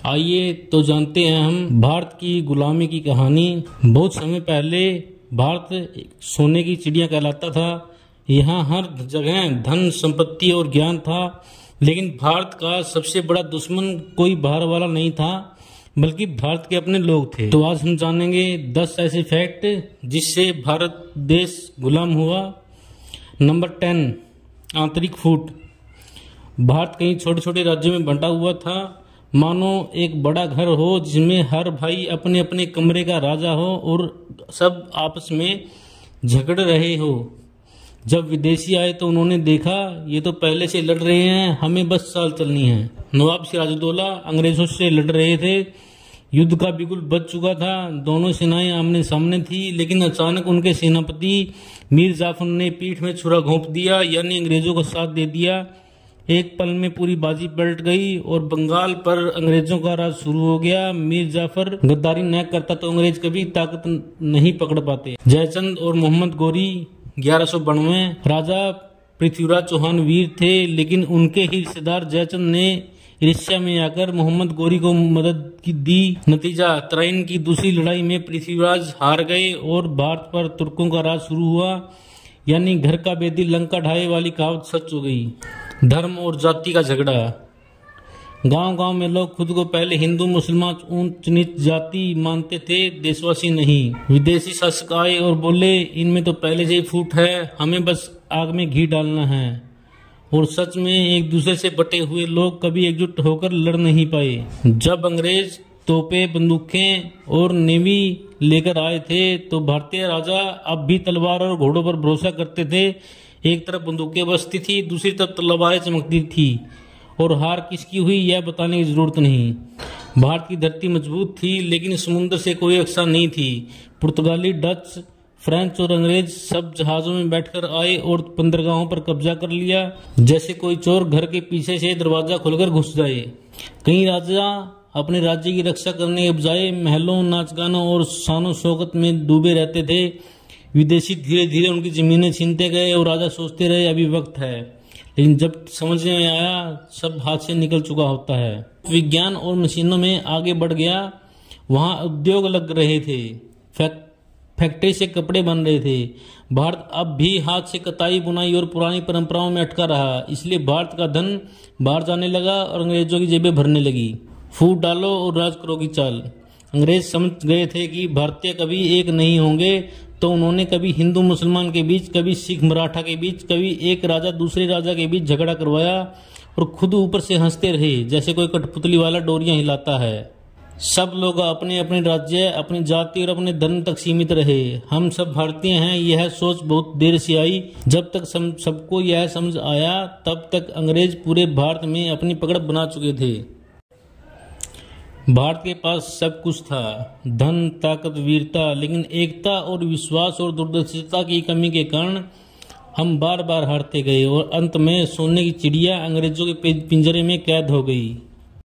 आइए तो जानते हैं हम भारत की गुलामी की कहानी। बहुत समय पहले भारत सोने की चिड़िया कहलाता था। यहाँ हर जगह धन, संपत्ति और ज्ञान था, लेकिन भारत का सबसे बड़ा दुश्मन कोई बाहर वाला नहीं था, बल्कि भारत के अपने लोग थे। तो आज हम जानेंगे 10 ऐसे फैक्ट जिससे भारत देश गुलाम हुआ। नंबर 10, आंतरिक फूट। भारत कई छोटे छोटे राज्यों में बंटा हुआ था, मानो एक बड़ा घर हो जिसमें हर भाई अपने अपने कमरे का राजा हो और सब आपस में झगड़ रहे हो। जब विदेशी आए तो उन्होंने देखा ये तो पहले से लड़ रहे हैं, हमें बस चाल चलनी है। नवाब सिराजुद्दौला अंग्रेजों से लड़ रहे थे, युद्ध का बिगुल बज चुका था, दोनों सेनाएं आमने सामने थी, लेकिन अचानक उनके सेनापति मीर जाफर ने पीठ में छुरा घोंप दिया, यानी अंग्रेजों का साथ दे दिया। एक पल में पूरी बाजी पलट गई और बंगाल पर अंग्रेजों का राज शुरू हो गया। मीर जाफर गद्दारी न करता तो अंग्रेज कभी ताकत नहीं पकड़ पाते। जयचंद और मोहम्मद गोरी 1192। राजा पृथ्वीराज चौहान वीर थे, लेकिन उनके ही रिश्तेदार जयचंद ने ईर्ष्या में आकर मोहम्मद गोरी को मदद दी। नतीजा, तराइन की दूसरी लड़ाई में पृथ्वीराज हार गए और भारत पर तुर्कों का राज शुरू हुआ, यानी घर का बेदी लंका ढाए वाली कहावत सच हो गई। धर्म और जाति का झगड़ा। गांव गांव में लोग खुद को पहले हिंदू मुसलमान ऊंच नीच जाति मानते थे, देशवासी नहीं। विदेशी शासक आए और बोले इनमें तो पहले से ही फूट है, हमें बस आग में घी डालना है। और सच में एक दूसरे से बटे हुए लोग कभी एकजुट होकर लड़ नहीं पाए। जब अंग्रेज तोपे, बंदूकें और नेवी लेकर आए थे तो भारतीय राजा अब भी तलवार और घोड़ों पर भरोसा करते थे। एक तरफ बंदूकें बजती थी, दूसरी तरफ तलवारें चमकती थी, और हार किसकी हुई यह बताने की जरूरत नहीं। भारत की धरती मजबूत थी, लेकिन समुद्र से कोई रक्षा नहीं थी। पुर्तगाली, डच, फ्रेंच और अंग्रेज सब जहाजों में बैठकर आए और बंदरगाहों पर कब्जा कर लिया, जैसे कोई चोर घर के पीछे से दरवाजा खोलकर घुस जाए। कई राजा अपने राज्य की रक्षा करने के बजाय महलों, नाच गानों और शानो शौकत में डूबे रहते थे। विदेशी धीरे धीरे उनकी जमीनें छीनते गए और राजा सोचते रहे अभी वक्त है, लेकिन जब समझ में आया सब हाथ से निकल चुका होता है। विज्ञान और मशीनों में आगे बढ़ गया, वहां उद्योग लग रहे थे, फैक्ट्री से कपड़े बन रहे थे। भारत अब भी हाथ से कताई, बुनाई और पुरानी परंपराओं में अटका रहा, इसलिए भारत का धन बाहर जाने लगा और अंग्रेजों की जेबें भरने लगी। फूट डालो और राज करो की चाल। अंग्रेज समझ गए थे कि भारतीय कभी एक नहीं होंगे, तो उन्होंने कभी हिंदू मुसलमान के बीच, कभी सिख मराठा के बीच, कभी एक राजा दूसरे राजा के बीच झगड़ा करवाया और खुद ऊपर से हंसते रहे, जैसे कोई कठपुतली वाला डोरियां हिलाता है। सब लोग अपने अपने राज्य, अपनी जाति और अपने धर्म तक सीमित रहे। हम सब भारतीय हैं, यह सोच बहुत देर से आई। जब तक सबको यह समझ आया, तब तक अंग्रेज पूरे भारत में अपनी पकड़ बना चुके थे। भारत के पास सब कुछ था, धन, ताकत, वीरता, लेकिन एकता और विश्वास और दूरदर्शिता की कमी के कारण हम बार बार हारते गए और अंत में सोने की चिड़िया अंग्रेजों के पिंजरे में कैद हो गई।